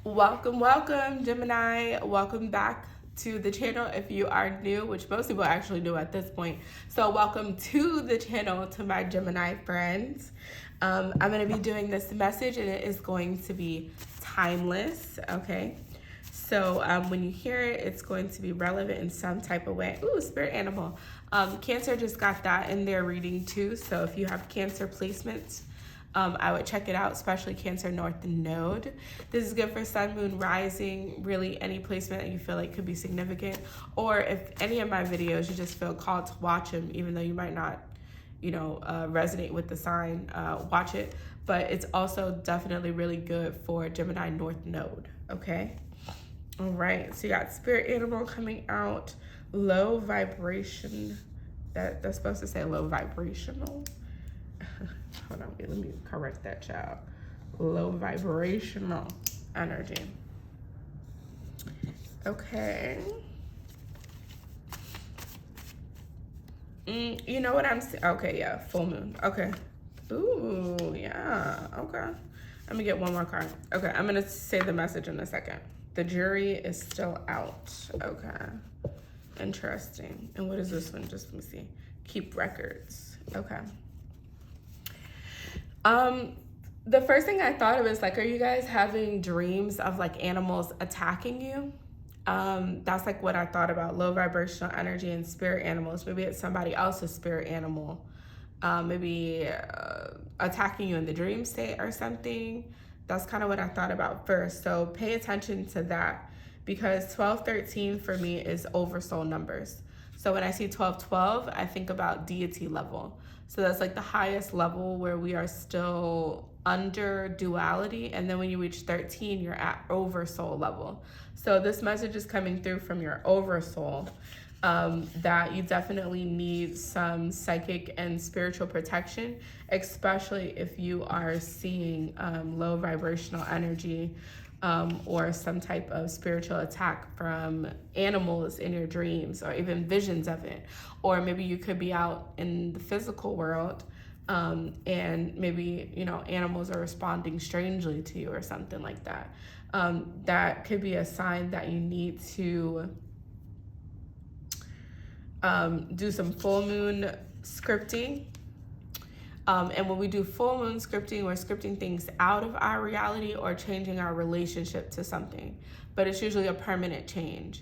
Welcome, Gemini. Welcome back to the channel if you are new, which most people actually do at this point. So welcome to the channel to my Gemini friends. I'm going to be doing this message and it is going to be timeless, okay? So when you hear it, it's going to be relevant in some type of way. Ooh, spirit animal. Cancer just got that in their reading too. So if you have Cancer placements, I would check it out, especially Cancer North Node. This is good for Sun, Moon, Rising, really any placement that you feel like could be significant. Or if any of my videos, you just feel called to watch them, even though you might not, resonate with the sign, watch it. But it's also definitely really good for Gemini North Node, okay? All right, so you got spirit animal coming out, low vibration. That's supposed to say low vibrational. Hold on, let me correct that, child. Low vibrational energy. Okay. You know what I'm saying? Okay, yeah, full moon. Okay. Ooh, yeah, okay. Let me get one more card. Okay, I'm going to say the message in a second. The jury is still out. Okay. Interesting. And what is this one? Just let me see. Keep records. Okay. The first thing I thought of is like, are you guys having dreams of like animals attacking you? That's like what I thought about, low vibrational energy and spirit animals. Maybe it's somebody else's spirit animal, maybe attacking you in the dream state or something. That's kind of what I thought about first. So pay attention to that, because 1213 for me is oversoul numbers. So when I see 1212, I think about deity level. So that's like the highest level where we are still under duality. And then when you reach 13, you're at oversoul level. So this message is coming through from your oversoul, that you definitely need some psychic and spiritual protection, especially if you are seeing low vibrational energy, or some type of spiritual attack from animals in your dreams, or even visions of it. Or maybe you could be out in the physical world, and maybe, animals are responding strangely to you or something like that. That could be a sign that you need to do some full moon scripting. And when we do full moon scripting, we're scripting things out of our reality or changing our relationship to something, but it's usually a permanent change.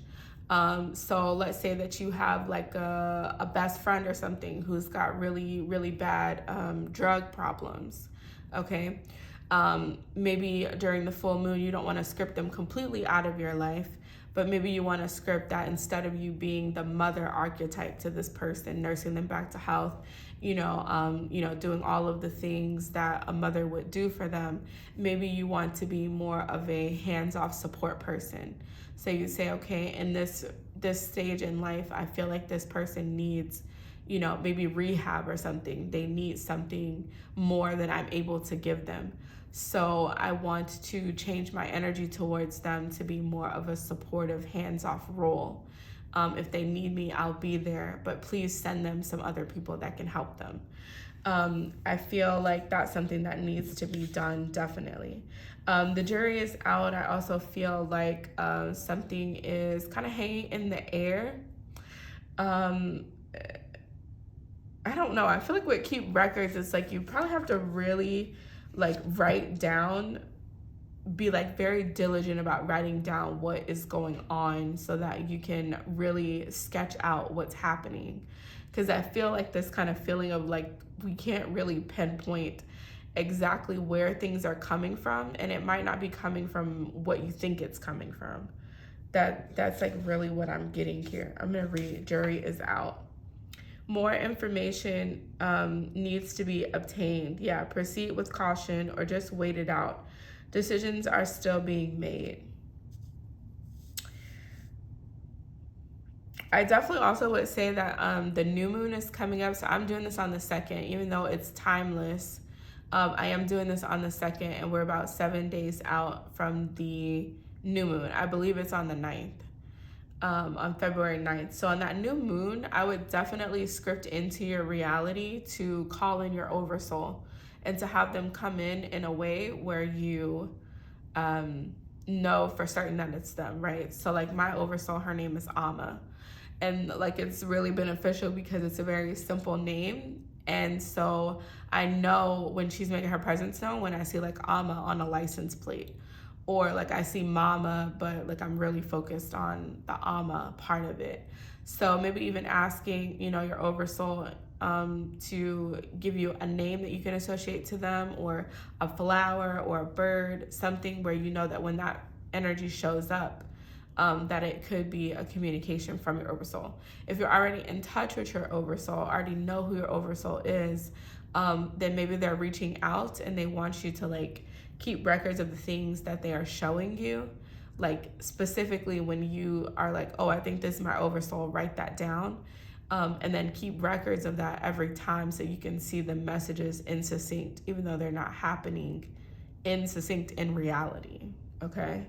So let's say that you have like a best friend or something who's got really, really bad drug problems, okay? Maybe during the full moon, you don't want to script them completely out of your life, but maybe you want to script that instead of you being the mother archetype to this person, nursing them back to health, doing all of the things that a mother would do for them, maybe you want to be more of a hands-off support person. So you say, okay, in this stage in life, I feel like this person needs, maybe rehab or something. They need something more than I'm able to give them. So I want to change my energy towards them to be more of a supportive, hands-off role. If they need me, I'll be there, but please send them some other people that can help them. I feel like that's something that needs to be done, definitely. The jury is out. I also feel like something is kind of hanging in the air. I don't know. I feel like with keep records, it's like you probably have to really like write down, be like very diligent about writing down what is going on so that you can really sketch out what's happening. Because I feel like this kind of feeling of like we can't really pinpoint exactly where things are coming from, and it might not be coming from what you think it's coming from. That's like really what I'm getting here. I'm gonna read, jury is out. More information needs to be obtained. Yeah, proceed with caution or just wait it out. Decisions are still being made. I definitely also would say that the new moon is coming up. So I'm doing this on the 2nd, even though it's timeless. I am doing this on the 2nd, and we're about 7 days out from the new moon. I believe it's on the 9th. On February 9th. So on that new moon, I would definitely script into your reality to call in your oversoul and to have them come in a way where you know for certain that it's them, right? So like my oversoul, her name is Amma. And like it's really beneficial because it's a very simple name. And so I know when she's making her presence known when I see like Amma on a license plate. Or like I see Momma, but like I'm really focused on the Amma part of it. So maybe even asking, you know, your oversoul to give you a name that you can associate to them, or a flower or a bird, something where you know that when that energy shows up, that it could be a communication from your oversoul. If you're already in touch with your oversoul, already know who your oversoul is, then maybe they're reaching out and they want you to like keep records of the things that they are showing you. Like specifically when you are like, oh, I think this is my oversoul, write that down. And then keep records of that every time so you can see the messages in succinct, even though they're not happening in succinct in reality, okay?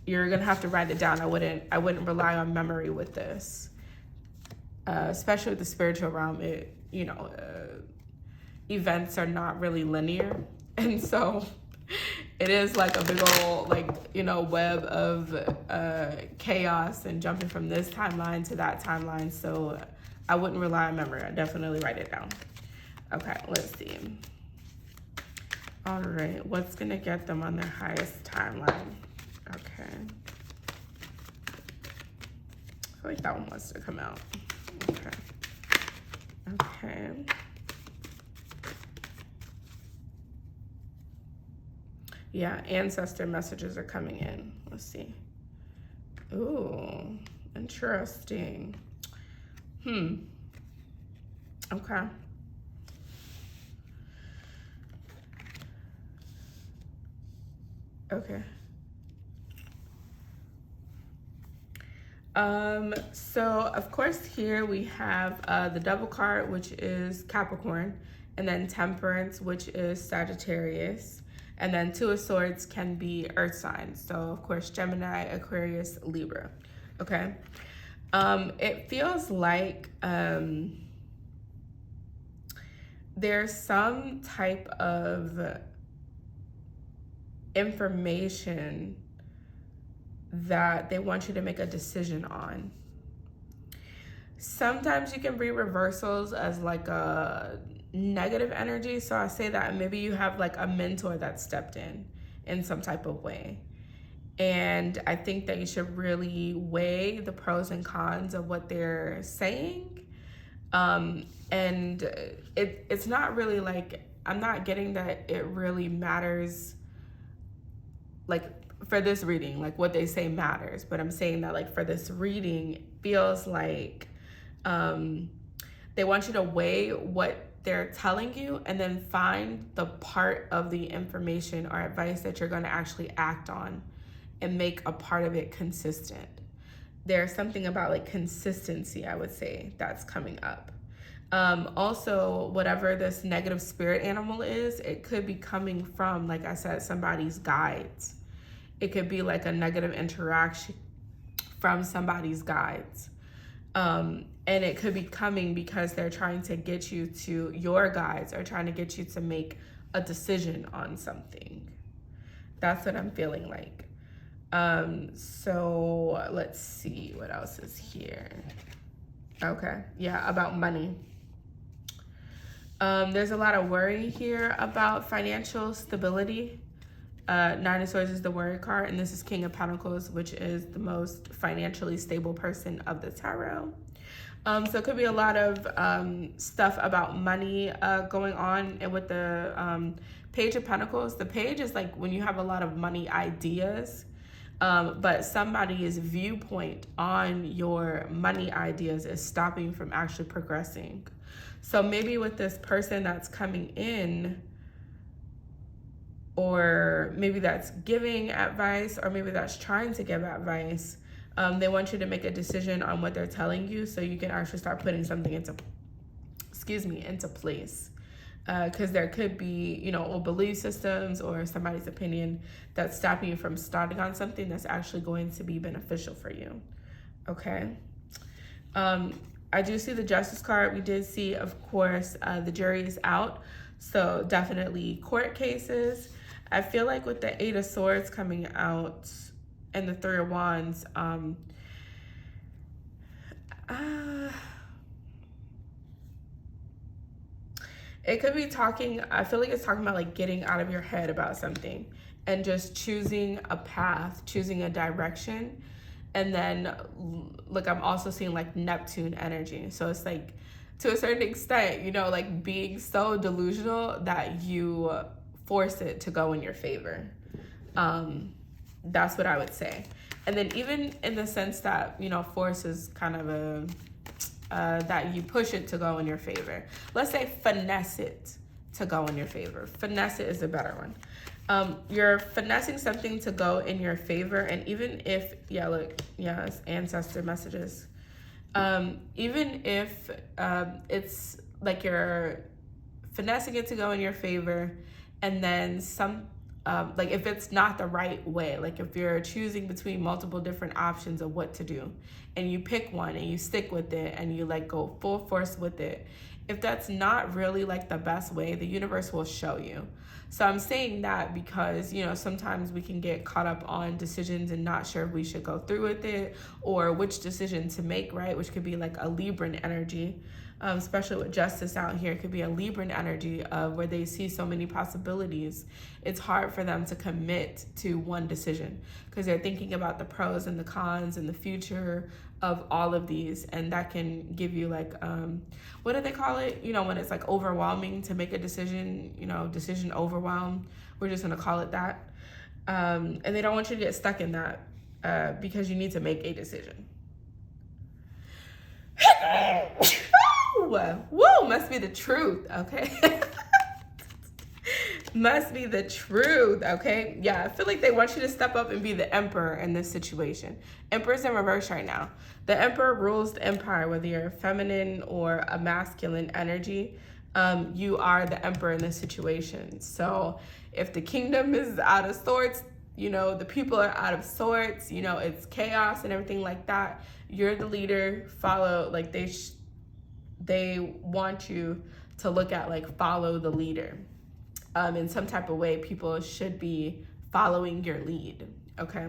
You're gonna have to write it down. I wouldn't rely on memory with this, especially with the spiritual realm. Events are not really linear, and so it is like a big old web of chaos and jumping from this timeline to that timeline. So I wouldn't rely on memory. I definitely write it down. Okay, let's see. All right, what's gonna get them on their highest timeline? Okay. I feel like that one wants to come out. Okay. Okay. Yeah, ancestor messages are coming in. Let's see. Ooh, interesting. Okay. Okay. So of course here we have the double card, which is Capricorn, and then Temperance, which is Sagittarius, and then Two of Swords can be earth signs. So of course Gemini, Aquarius, Libra. Okay. It feels like there's some type of information that they want you to make a decision on. Sometimes you can read reversals as like a negative energy. So I say that maybe you have like a mentor that stepped in some type of way. And I think that you should really weigh the pros and cons of what they're saying. And it's not really like, I'm not getting that it really matters, like for this reading, like what they say matters, but I'm saying that like for this reading, it feels like they want you to weigh what they're telling you and then find the part of the information or advice that you're going to actually act on and make a part of it consistent. There's something about like consistency, I would say, that's coming up. Also, whatever this negative spirit animal is, it could be coming from, like I said, somebody's guides. It could be like a negative interaction from somebody's guides. And it could be coming because they're trying to get you to, your guides are trying to get you to make a decision on something. That's what I'm feeling like. So let's see what else is here. Okay, yeah, about money. There's a lot of worry here about financial stability. Nine of Swords is the worry card, and this is King of Pentacles, which is the most financially stable person of the tarot. So it could be a lot of stuff about money going on. And with the Page of Pentacles, the page is like when you have a lot of money ideas, but somebody's viewpoint on your money ideas is stopping you from actually progressing. So maybe with this person that's coming in, or maybe that's giving advice, or maybe that's trying to give advice, they want you to make a decision on what they're telling you so you can actually start putting something into place. Because there could be, old belief systems or somebody's opinion that's stopping you from starting on something that's actually going to be beneficial for you. Okay. I do see the Justice card. We did see, of course, the jury is out. So definitely court cases. I feel like with the Eight of Swords coming out and the Three of Wands, it could be talking, I feel like it's talking about like getting out of your head about something and just choosing a path, choosing a direction. And then, like, I'm also seeing like Neptune energy. So it's like, to a certain extent, you know, like being so delusional that you force it to go in your favor. That's what I would say. And then even in the sense that, you know, force is kind of a, that you push it to go in your favor. Let's say finesse it to go in your favor. Finesse it is a better one. You're finessing something to go in your favor. And even if, yeah, look, yeah, it's ancestor messages. Even if it's like you're finessing it to go in your favor, and then like if it's not the right way, like if you're choosing between multiple different options of what to do, and you pick one and you stick with it and you like go full force with it, if that's not really like the best way, the universe will show you. So I'm saying that because, you know, sometimes we can get caught up on decisions and not sure if we should go through with it or which decision to make, right? Which could be like a Libran energy, especially with justice out here. It could be a Libran energy where they see so many possibilities. It's hard for them to commit to one decision because they're thinking about the pros and the cons and the future of all of these, and that can give you like what do they call it, you know, when it's like overwhelming to make a decision, you know, decision overwhelm. We're just gonna call it that. And they don't want you to get stuck in that because you need to make a decision. Whoa, must be the truth, okay? Must be the truth, okay? Yeah, I feel like they want you to step up and be the emperor in this situation. Emperor's in reverse right now. The emperor rules the empire, whether you're a feminine or a masculine energy. You are the emperor in this situation. So if the kingdom is out of sorts, you know, the people are out of sorts, you know, it's chaos and everything like that. You're the leader, follow, like they want you to look at like follow the leader. In some type of way, people should be following your lead, okay?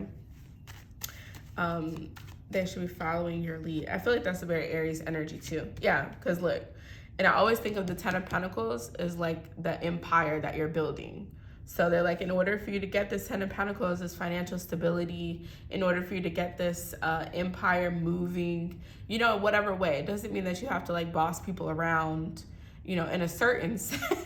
They should be following your lead. I feel like that's a very Aries energy too. Yeah, because look, and I always think of the Ten of Pentacles as like the empire that you're building. So they're like, in order for you to get this Ten of Pentacles, this financial stability, in order for you to get this empire moving, you know, whatever way. It doesn't mean that you have to like boss people around, you know, in a certain sense.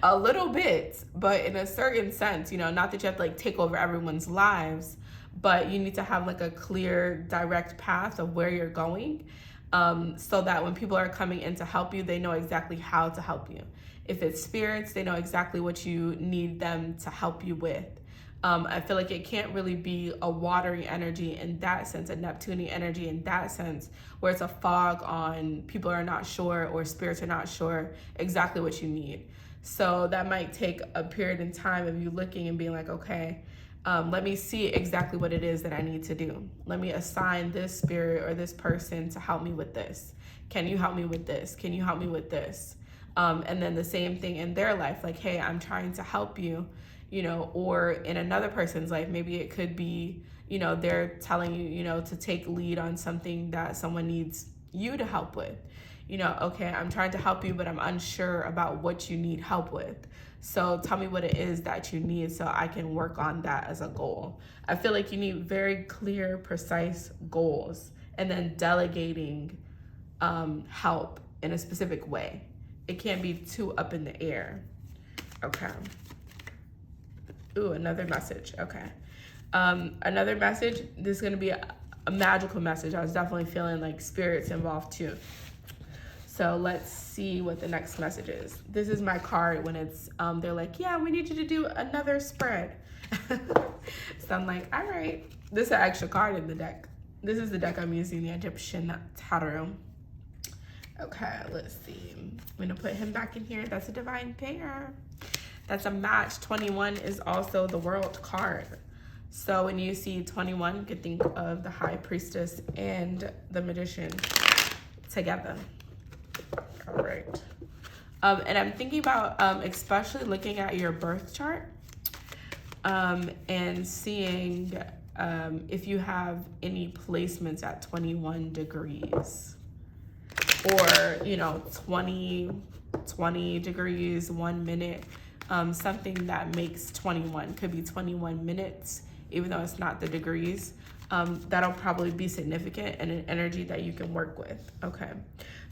A little bit, but in a certain sense, you know, not that you have to like take over everyone's lives, but you need to have like a clear, direct path of where you're going, so that when people are coming in to help you, they know exactly how to help you. If it's spirits, they know exactly what you need them to help you with. I feel like it can't really be a watery energy in that sense, a Neptunian energy in that sense, where it's a fog on people are not sure or spirits are not sure exactly what you need. So that might take a period in time of you looking and being like, okay, let me see exactly what it is that I need to do. Let me assign this spirit or this person to help me with this. Can you help me with this? Can you help me with this? And then the same thing in their life, like, hey, I'm trying to help you, you know, or in another person's life, maybe it could be, you know, they're telling you, you know, to take lead on something that someone needs you to help with. You know, okay, I'm trying to help you, but I'm unsure about what you need help with. So tell me what it is that you need so I can work on that as a goal. I feel like you need very clear, precise goals and then delegating help in a specific way. It can't be too up in the air. Okay. Ooh, another message. Okay. Another message. This is going to be a magical message. I was definitely feeling like spirits involved too. So let's see what the next message is. This is my card when it's, they're like, yeah, we need you to do another spread. So I'm like, all right. This is an extra card in the deck. This is the deck I'm using, the Egyptian Tarot. Okay, let's see. I'm gonna put him back in here. That's a divine pair. That's a match. 21 is also the World card. So when you see 21, you could think of the High Priestess and the Magician together. All right. And I'm thinking about especially looking at your birth chart. and seeing if you have any placements at 21 degrees or, you know, 20 degrees, 1 minute, something that makes 21. Could be 21 minutes, even though it's not the degrees. That'll probably be significant and an energy that you can work with. Okay,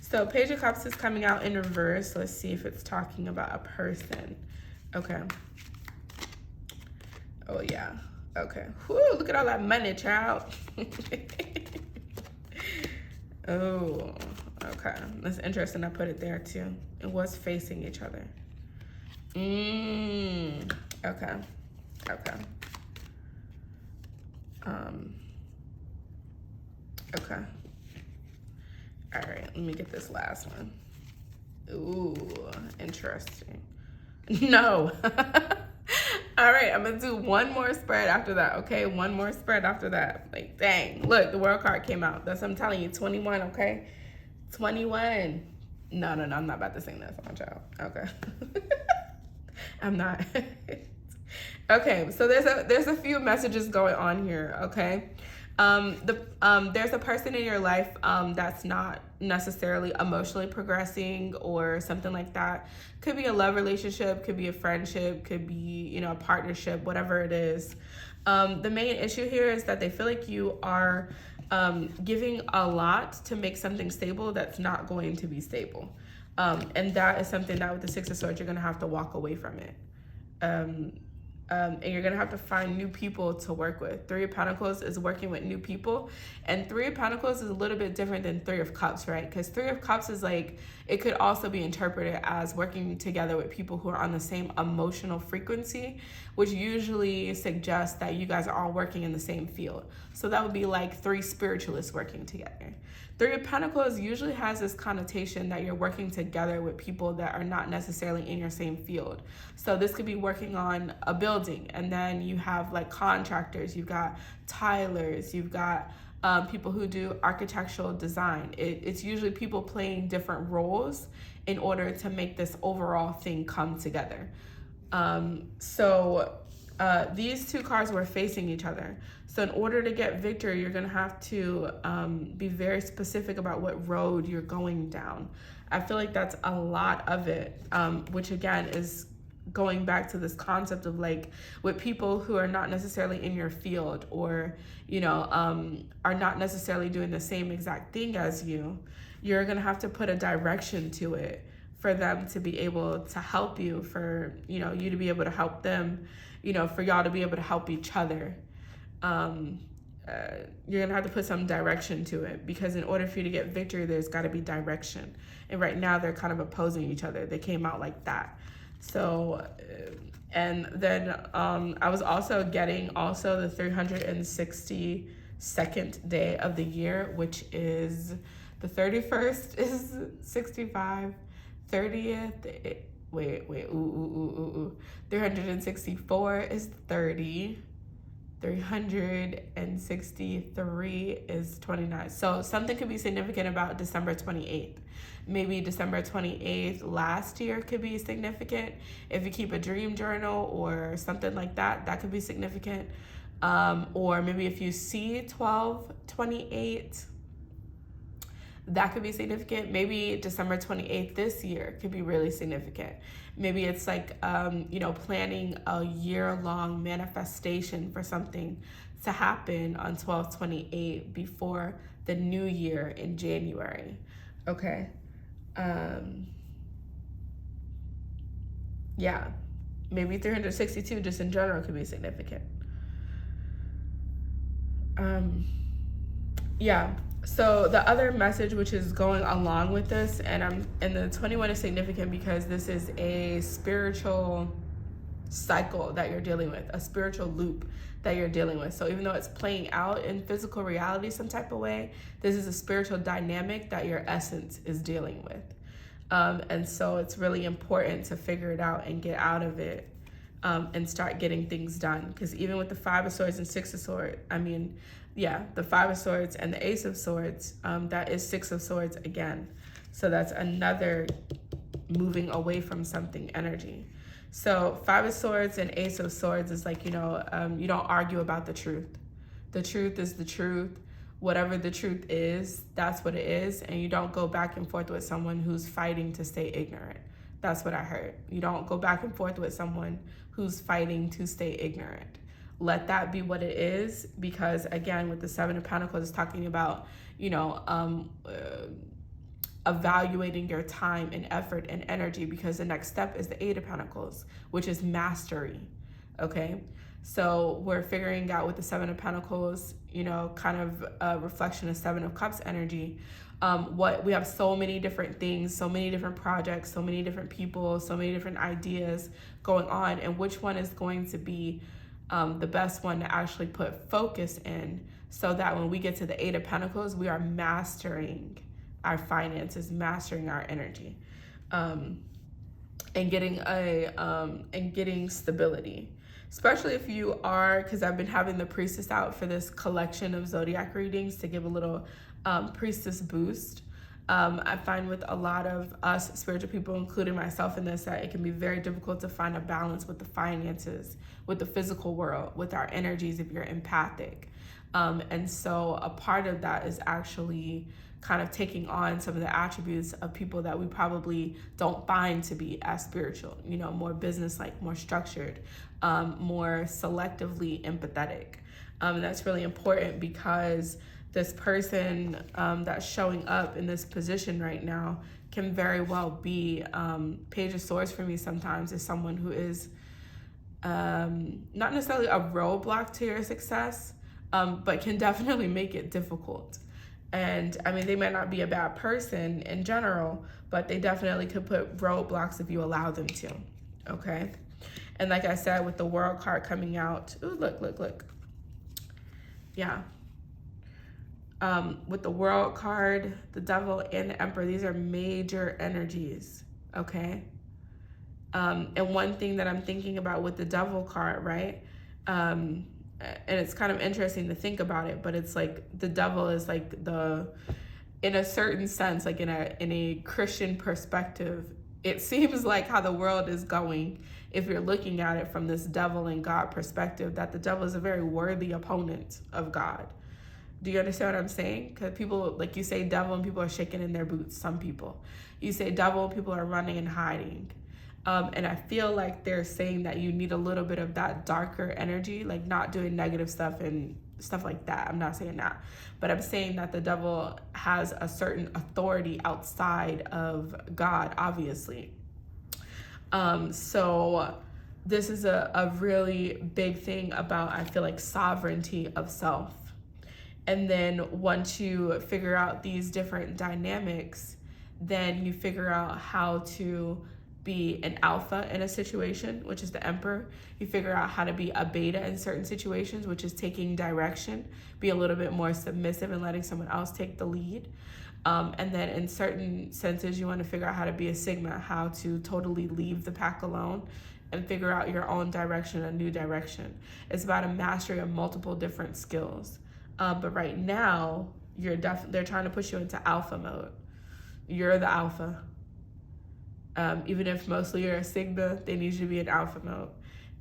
so Page of Cups is coming out in reverse. Let's see if it's talking about a person. Okay. Oh yeah. Okay. Whoo, look at all that money, child. Oh, okay. That's interesting. I put it there too. It was facing each other. Okay. Okay. Okay. All right, let me get this last one. Ooh, interesting. No. All right, I'm gonna do one more spread after that, okay? One more spread after that. Like, dang, look, the World card came out. That's what I'm telling you, 21, okay? 21. No, I'm not about to sing that song, child. Okay. I'm not. Okay, so there's a few messages going on here, okay? There's a person in your life that's not necessarily emotionally progressing or something like that. Could be a love relationship, could be a friendship, could be, you know, a partnership, whatever it is. The main issue here is that they feel like you are giving a lot to make something stable that's not going to be stable. And that is something that with the Six of Swords, you're going to have to walk away from it. And you're going to have to find new people to work with. Three of Pentacles is working with new people. And Three of Pentacles is a little bit different than Three of Cups, right? Because Three of Cups is like, it could also be interpreted as working together with people who are on the same emotional frequency, which usually suggests that you guys are all working in the same field. So that would be like three spiritualists working together. Three of Pentacles usually has this connotation that you're working together with people that are not necessarily in your same field. So this could be working on a building, and then you have like contractors, you've got tilers, you've got people who do architectural design. It's usually people playing different roles in order to make this overall thing come together. These two cards were facing each other. So in order to get victory, you're going to have to be very specific about what road you're going down. I feel like that's a lot of it, which again is going back to this concept of like with people who are not necessarily in your field or, you know, are not necessarily doing the same exact thing as you. You're going to have to put a direction to it for them to be able to help you, for, you know, you to be able to help them, you know, for y'all to be able to help each other. You're gonna have to put some direction to it, because in order for you to get victory, there's got to be direction. And right now they're kind of opposing each other. They came out like that. So, and then I was also getting the 362nd day of the year, which is the 31st is 65, 30th. Wait, 364 is 30. 363 is 29. So something could be significant about December 28th. Maybe December 28th last year could be significant. If you keep a dream journal or something like that, that could be significant. Or maybe if you see 12/28, that could be significant. Maybe December 28th this year could be really significant. Maybe it's like, you know, planning a year-long manifestation for something to happen on 12/28 before the new year in January. Okay. Yeah. Maybe 362 just in general could be significant. Yeah. So the other message which is going along with this, and the 21 is significant because this is a spiritual cycle that you're dealing with, a spiritual loop that you're dealing with. So even though it's playing out in physical reality some type of way, this is a spiritual dynamic that your essence is dealing with. And so it's really important to figure it out and get out of it, and start getting things done. Because even with the 5 of Swords and 6 of Swords, the 5 of Swords and the Ace of Swords, that is 6 of Swords again. So that's another moving away from something energy. So 5 of Swords and Ace of Swords is like, you don't argue about the truth. The truth is the truth. Whatever the truth is, that's what it is. And you don't go back and forth with someone who's fighting to stay ignorant. That's what I heard. You don't go back and forth with someone who's fighting to stay ignorant. Let that be what it is, because again, with the 7 of Pentacles, it's talking about, evaluating your time and effort and energy, because the next step is the 8 of Pentacles, which is mastery. Okay. So we're figuring out with the 7 of Pentacles, kind of a reflection of 7 of Cups energy. What we have so many different things, so many different projects, so many different people, so many different ideas going on, and which one is going to be the best one to actually put focus in, so that when we get to the 8 of Pentacles, we are mastering our finances, mastering our energy, and getting stability. Especially if you are, because I've been having the Priestess out for this collection of zodiac readings to give a little Priestess boost. I find with a lot of us spiritual people, including myself in this, that it can be very difficult to find a balance with the finances, with the physical world, with our energies if you're empathic. And so a part of that is actually kind of taking on some of the attributes of people that we probably don't find to be as spiritual, more business-like, more structured, more selectively empathetic. And that's really important, because this person that's showing up in this position right now can very well be, Page of Swords for me sometimes is someone who is not necessarily a roadblock to your success, but can definitely make it difficult. And I mean, they might not be a bad person in general, but they definitely could put roadblocks if you allow them to. Okay. And like I said, with the World card coming out, ooh, look. Yeah. With the World card, the Devil, and the Emperor, these are major energies. Okay. And one thing that I'm thinking about with the Devil card, right? And it's kind of interesting to think about it, but it's like the devil is like in a certain sense, like in a Christian perspective, it seems like how the world is going, if you're looking at it from this devil and God perspective, that the devil is a very worthy opponent of God. Do you understand what I'm saying? Because people, like, you say devil and people are shaking in their boots, some people. You say devil and people are running and hiding. And I feel like they're saying that you need a little bit of that darker energy, like not doing negative stuff and stuff like that. I'm not saying that, but I'm saying that the devil has a certain authority outside of God, obviously. So this is a really big thing about, I feel like, sovereignty of self. And then once you figure out these different dynamics, then you figure out how to be an alpha in a situation, which is the Emperor. You figure out how to be a beta in certain situations, which is taking direction, be a little bit more submissive and letting someone else take the lead. And then in certain senses, you want to figure out how to be a Sigma, how to totally leave the pack alone and figure out your own direction, a new direction. It's about a mastery of multiple different skills. But right now, they're trying to push you into alpha mode. You're the alpha. Even if mostly you're a Sigma, they need you to be in alpha mode.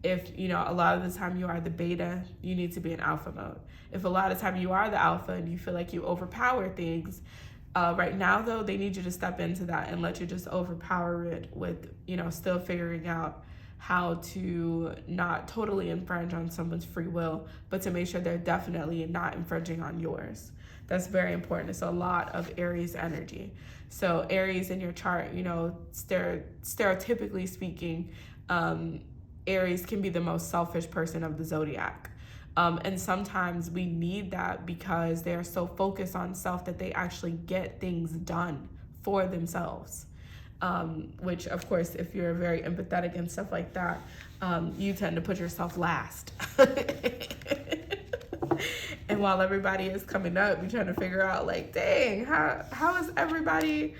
If, a lot of the time you are the beta, you need to be in alpha mode. If a lot of the time you are the alpha and you feel like you overpower things, right now, though, they need you to step into that and let you just overpower it with, still figuring out how to not totally infringe on someone's free will, but to make sure they're definitely not infringing on yours. That's very important. It's a lot of Aries energy. So Aries in your chart, stereotypically speaking, Aries can be the most selfish person of the zodiac. And sometimes we need that because they're so focused on self that they actually get things done for themselves. Which, of course, if you're very empathetic and stuff like that, you tend to put yourself last. And while everybody is coming up, you're trying to figure out, like, dang, how is everybody,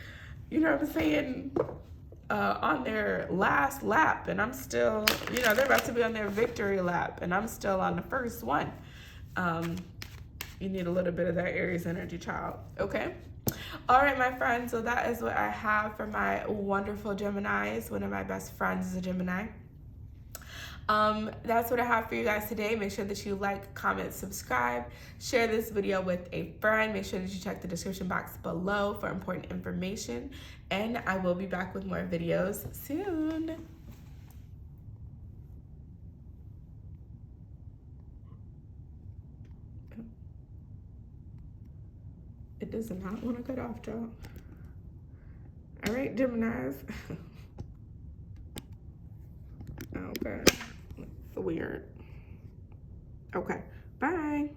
on their last lap, and I'm still, they're about to be on their victory lap, and I'm still on the first one. You need a little bit of that Aries energy, child. Okay. All right, my friends. So that is what I have for my wonderful Geminis. One of my best friends is a Gemini. That's what I have for you guys today. Make sure that you like, comment, subscribe, share this video with a friend. Make sure that you check the description box below for important information. And I will be back with more videos soon. It does not want to cut off, y'all. All right, Geminis. Okay. It's weird. Okay. Bye.